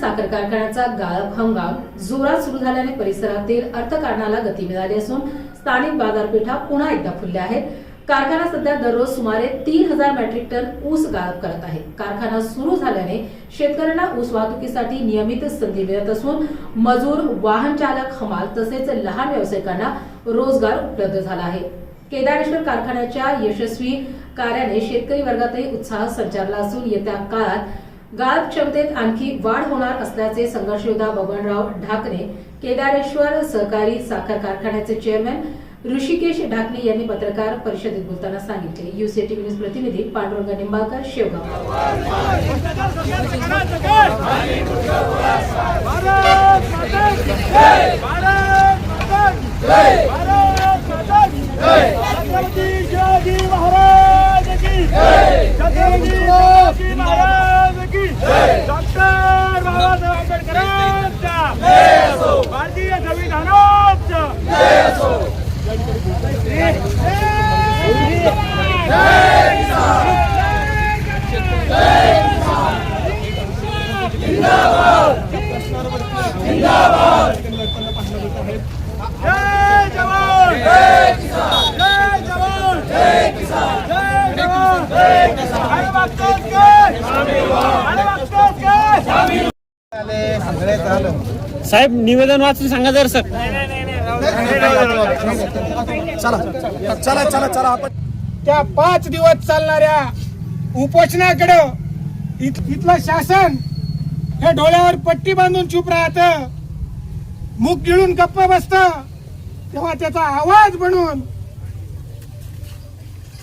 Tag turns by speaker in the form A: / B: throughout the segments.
A: साखर कारखान्याचा गाळप हंगाम जोरात सुरू झाल्याने परिसरातील अर्थकारणाला गती मिळाली असून स्थानिक बाजारपेठा पुन्हा एकदा फुलल्या आहेत। कारखाना सध्या दररोज सुमारे 3000 मेट्रिक टन ऊस गाळप करत आहे। कारखाना सुरू झाल्याने शेतकऱ्यांना ऊस वाहतुकीसाठी नियमित संधी मिळत असून मजूर, वाहन चालक, हमाल तसेच लहान व्यावसायिकांना रोजगार उपलब्ध झाला आहे। केदारेश्वर कारखान्याच्या यशस्वी कार्याने शेतकरी वर्गातही उत्साह संचारला असून येत्या काळात गाळप क्षमतेत आणखी वाढ होणार असल्याचे संघर्ष योद्धा बबनराव ढाकणे, केदारेश्वर सहकारी साखर कारखान्याचे चेअरमन ऋषिकेश ढाकणे यांनी पत्रकार परिषदेत बोलताना सांगितले। यूसीटीव्ही न्यूज प्रतिनिधी पांडुरंग निंबाळकर, शेवगाव।
B: भारतीय संविधानाचा
C: साहेब निवेदन वाचून सांगा जर सर।
B: चला आपण त्या 5 दिवस चालणाऱ्या उपोषणाकडे इथलं शासन हे डोळ्यावर पट्टी बांधून चूप राहतं, मुख गिळून गप्प बसतं, तेव्हा त्याचा आवाज बनून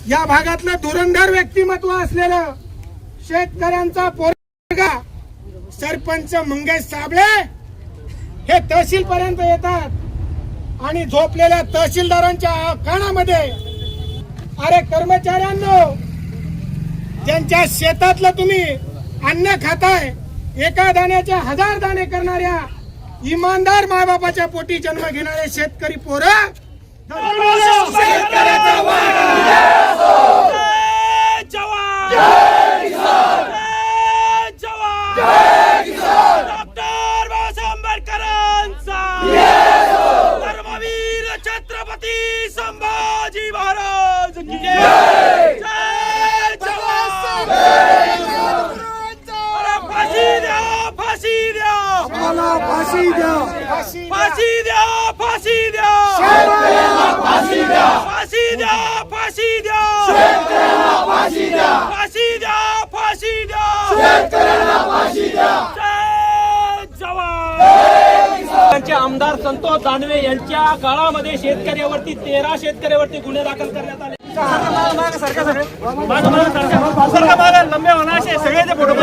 B: या भागातलं धुरंधर व्यक्तिमत्व असलेलं शेतकऱ्यांचा पोरगा सरपंच मंगेश साबळे हे तहसील पर्यंत येतात आणि झोपलेल्या तहसीलदारांच्या कानामध्ये, अरे कर्मचाऱ्यांनो, ज्यांच्या शेतातलं तुम्ही अन्न खाताय, एका दाण्याचे 1000 दाणे करणाऱ्या इमानदार मायबापाच्या पोटी जन्म घेणारे शेतकरी पोरं
C: छत्रपती संभाजी महाराज की जय। जय जवान, फाशी द्या, फाशी द्या,
B: फाशी द्या,
C: फाशी द्या, फाशी द्या,
B: फाशी द्या,
C: फाशी द्या, फाशी द्या,
B: फाशी द्या,
C: फाशी द्या, फाशी द्या,
B: फाशी द्या।
C: जय जवान। आमदार संतोष दानवे यांच्या काळामध्ये शेतकऱ्यावरती 13 शेतकऱ्यावरती गुन्हे दाखल करण्यात आले। लंबे होणार सगळे ते फोटो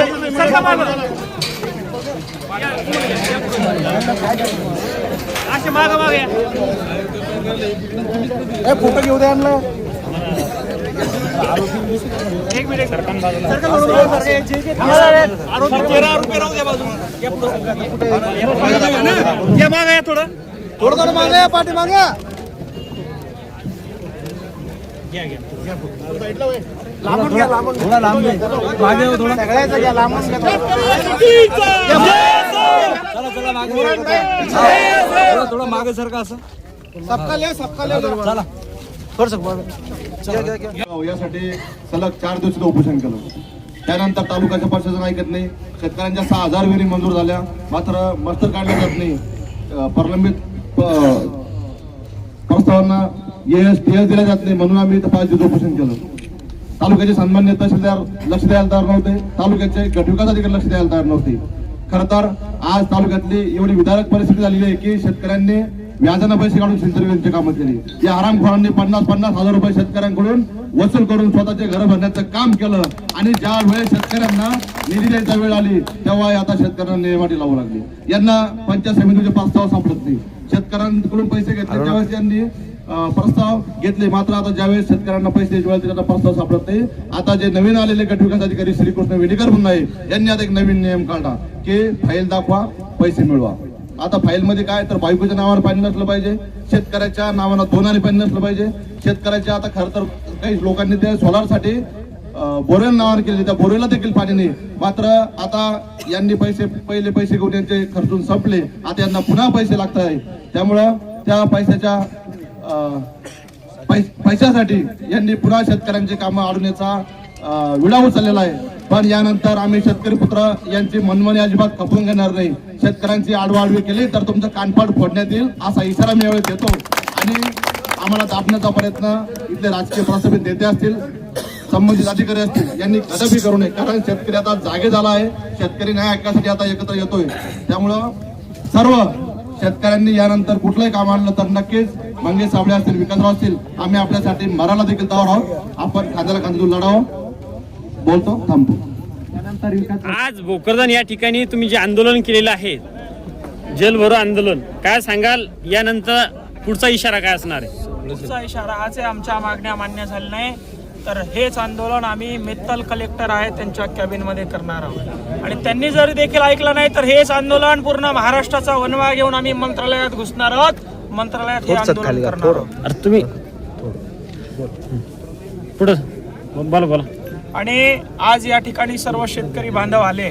C: असे माग मागे
B: फोटो घेऊ द्या आणलं।
C: एक मिनिट सरकार 13 रुपये राहू द्या बाजूला। या माग या थोडं
B: थोडं मागे, पाठी मागे लांबून घ्या, लांबून थोडा लांब मागे थोडा सगळ्याचं घ्या, लांबून घ्या। चला मागे थोडं मागे सारखं असं सबका ले चला
D: यासाठी सलग 4 दिवस उपोषण केलं। त्यानंतर तालुक्याचं प्रशासन ऐकत नाही। शेतकऱ्यांच्या 6000 विहिरी मंजूर झाल्या, मात्र मस्तर काढल्या जात नाही। प्रलंबित प्रस्तावांना टीएस दिल्या जात नाही, म्हणून आम्ही 5 दिवस उपोषण केलं। तालुक्याचे सन्मान्य तहसीलदार लक्ष द्यायला तयार नव्हते, तालुक्याचे गटविकास अधिकारी लक्ष द्यायला तयार नव्हते। खरं तर आज तालुक्यातली एवढी विदारक परिस्थिती झालेली आहे की शेतकऱ्यांनी व्याजानं पैसे काढून सिंचन कामं केली। या हरामखोरांनी 50,000 रुपये शेतकऱ्यांकडून वसूल करून स्वतःचे घर भरण्याचं काम केलं आणि ज्या वेळेस शेतकऱ्यांना निधी द्यायचा वेळ आली तेव्हा आता शेतकऱ्यांना नेमाटी लावू लागली। यांना पंचायत समितीचे प्रस्ताव सापडत नाही। शेतकऱ्यांकडून पैसे घेतले त्यावेळेस यांनी प्रस्ताव घेतले, मात्र आता ज्यावेळेस शेतकऱ्यांना पैसे द्यायचे वेळेस त्यांना प्रस्ताव सापडत नाही। आता जे नवीन आलेले गटविकास अधिकारी श्रीकृष्ण वेडेकर म्हणून आहे, यांनी आता एक नवीन नियम काढला की फाईल दाखवा, पैसे मिळवा। आता फाईल मध्ये काय तर बायकोच्या नावावर पाणी नसलं पाहिजे, शेतकऱ्याच्या नावानं 2 आणे पाणी नसलं पाहिजे। शेतकऱ्याच्या आता खरं तर काही लोकांनी त्या सोलारसाठी बोरवेल नावाने केलेली, त्या बोरवेलला देखील पाणी नाही. मात्र आता यांनी पहिले पैसे घेऊन यांचे खर्चून संपले, आता यांना पुन्हा पैसे लागत आहे. त्यामुळं त्या पैशासाठी यांनी पुन्हा शेतकऱ्यांची कामं अडवण्याचा विडा उचललेला आहे. पण यानंतर आम्ही शेतकरी पुत्र यांची मनमानी अजिबात खपवून घेणार नाही. शेतकऱ्यांची आडवाडवी केली तर तुमचं कानपाड फोडण्यात येईल असा इशारा मी यावेळी देतो. आणि आम्हाला दाबण्याचा प्रयत्न इथले राजकीय प्रस्थापित नेते असतील, संबंधित अधिकारी असतील, यांनी कदापि करू नये. कारण शेतकरी आता जागे झाला आहे, शेतकरी न्याय ऐकण्यासाठी आता एकत्र येतोय. त्यामुळं सर्व शेतकऱ्यांनी यानंतर कुठलंही काम आणलं तर नक्कीच मंगेश साबळे असतील, विकासराव असतील, आम्ही आपल्यासाठी मराला देखील तयार आहोत. आपण खांद्याला खांदा देऊन लढावं. बोलतो, थांबतो.
E: आज भोकरदन या ठिकाणी तुम्ही जे आंदोलन केलेलं आहे, जेल भरो आंदोलन, काय सांगाल? यानंतर पुढचा इशारा काय असणार आहे?
F: पुढचा इशारा हाच आहे, आमच्या मागण्या मान्य झाल्या नाही तर हेच आंदोलन आम्ही मित्तल कलेक्टर आहे त्यांच्या कॅबिनमध्ये करणार आहोत. आणि त्यांनी जर देखील ऐकलं नाही तर हेच आंदोलन पूर्ण महाराष्ट्राचा वनवा घेऊन आम्ही मंत्रालयात घुसणार आहोत. मंत्रालयात हे आंदोलन करणार आहोत.
E: अरे तुम्ही पुढं बोला.
F: आणि आज या ठिकाणी सर्व शेतकरी बांधव आले,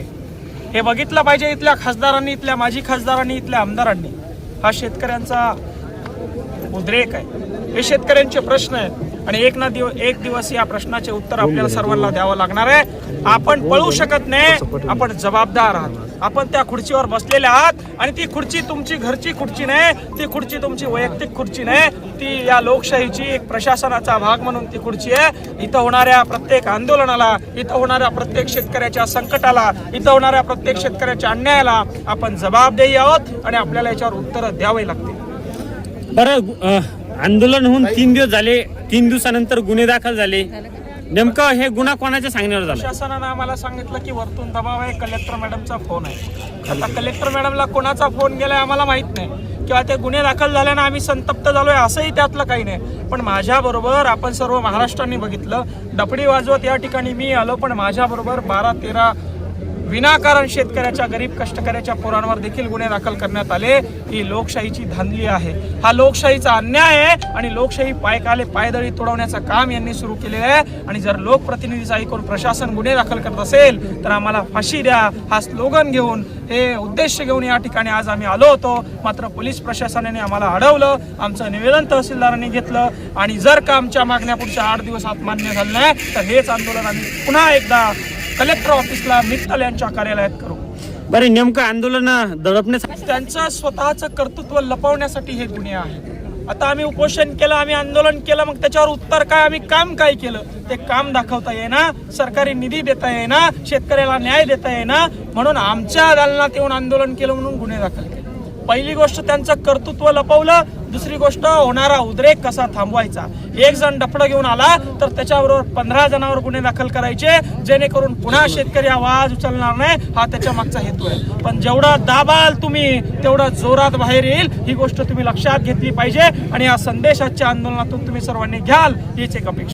F: हे बघितलं पाहिजे. इथल्या खासदारांनी, इथल्या माजी खासदारांनी, इथल्या आमदारांनी हा शेतकऱ्यांचा उद्रेक आहे, हे शेतकऱ्यांचे प्रश्न आहेत. आणि एक दिवस या प्रश्नाचे उत्तर आपल्याला सर्वांना द्यावं लागणार आहे. आपण पळू शकत नाही, आपण जबाबदार आहात. आपण त्या खुर्चीवर बसलेले आहात आणि ती खुर्ची तुमची घरची खुर्ची नाही, ती खुर्ची तुमची वैयक्तिक खुर्ची नाही, ती या लोकशाहीची एक प्रशासनाचा भाग म्हणून ती खुर्ची आहे. इथं होणाऱ्या प्रत्येक आंदोलनाला, इथं होणाऱ्या प्रत्येक शेतकऱ्याच्या संकटाला, इथं होणाऱ्या प्रत्येक शेतकऱ्याच्या अन्यायाला आपण जबाबदेही आहोत आणि आपल्याला याच्यावर उत्तर द्यावे लागतील.
E: बरं, आंदोलन होऊन 3 दिवस झाले, 3 दिवसानंतर गुन्हे दाखल झाले. नेमकं हे गुन्हा कोणाच्या सांगण्यावर झाला?
F: प्रशासनानं आम्हाला सांगितलं की वरतून दबाव आहे, कलेक्टर मॅडमचा फोन आहे. आता कलेक्टर मॅडमला कोणाचा फोन गेलाय आम्हाला माहित नाही, किंवा ते गुन्हे दाखल झाल्यानं आम्ही संतप्त झालोय असंही त्यातलं काही नाही. पण माझ्याबरोबर आपण सर्व महाराष्ट्राने बघितलं, डफडी वाजवत या ठिकाणी मी आलो, पण माझ्याबरोबर 12-13 विनाकारण शेतकऱ्याच्या, गरीब कष्टकऱ्याच्या पोरांवर देखील गुन्हे दाखल करण्यात आले. ही लोकशाहीची धांदली आहे, हा लोकशाहीचा अन्याय आहे. आणि लोकशाही पायदळी तोडवण्याचं काम यांनी सुरू केलेलं आहे. आणि जर लोकप्रतिनिधीचा ऐकून प्रशासन गुन्हे दाखल करत असेल तर आम्हाला फाशी द्या हा स्लोगन घेऊन, हे उद्देश घेऊन या ठिकाणी आज आम्ही आलो होतो. मात्र पोलीस प्रशासनाने आम्हाला अडवलं, आमचं निवेदन तहसीलदारांनी घेतलं. आणि जर का आमच्या मागण्या पुढच्या 8 दिवसात मान्य झालं नाही तर हेच आंदोलन आम्ही पुन्हा एकदा कलेक्टर ऑफिसला, मित्तल यांच्या कार्यालयात करू.
E: बरं, नेमकं आंदोलन दडपण्यासाठी,
F: त्यांचं स्वतःचं कर्तृत्व लपवण्यासाठी हे गुन्हे आहेत. आता आम्ही उपोषण केलं, आम्ही आंदोलन केलं, मग त्याच्यावर उत्तर काय, आम्ही काम काय केलं ते काम दाखवता येईना, सरकारी निधी देता येईना, शेतकऱ्याला न्याय देता येईना, म्हणून आमच्या दालनात येऊन आंदोलन केलं म्हणून गुन्हे दाखल केले. पहिली गोष्ट त्यांचं कर्तृत्व लपवलं, दुसरी गोष्ट होणारा उद्रेक कसा थांबवायचा. एक जण डफडं घेऊन आला तर त्याच्याबरोबर 15 जणांवर गुन्हे दाखल करायचे, जेणेकरून पुन्हा शेतकरी आवाज उचलणार नाही, हा त्याच्या मागचा हेतू आहे. पण जेवढं दाबाल तुम्ही तेवढं जोरात बाहेर येईल, ही गोष्ट तुम्ही लक्षात घेतली पाहिजे. आणि या संदेशाच्या आंदोलनातून तुम्ही सर्वांनी घ्याल हीच एक अपेक्षा.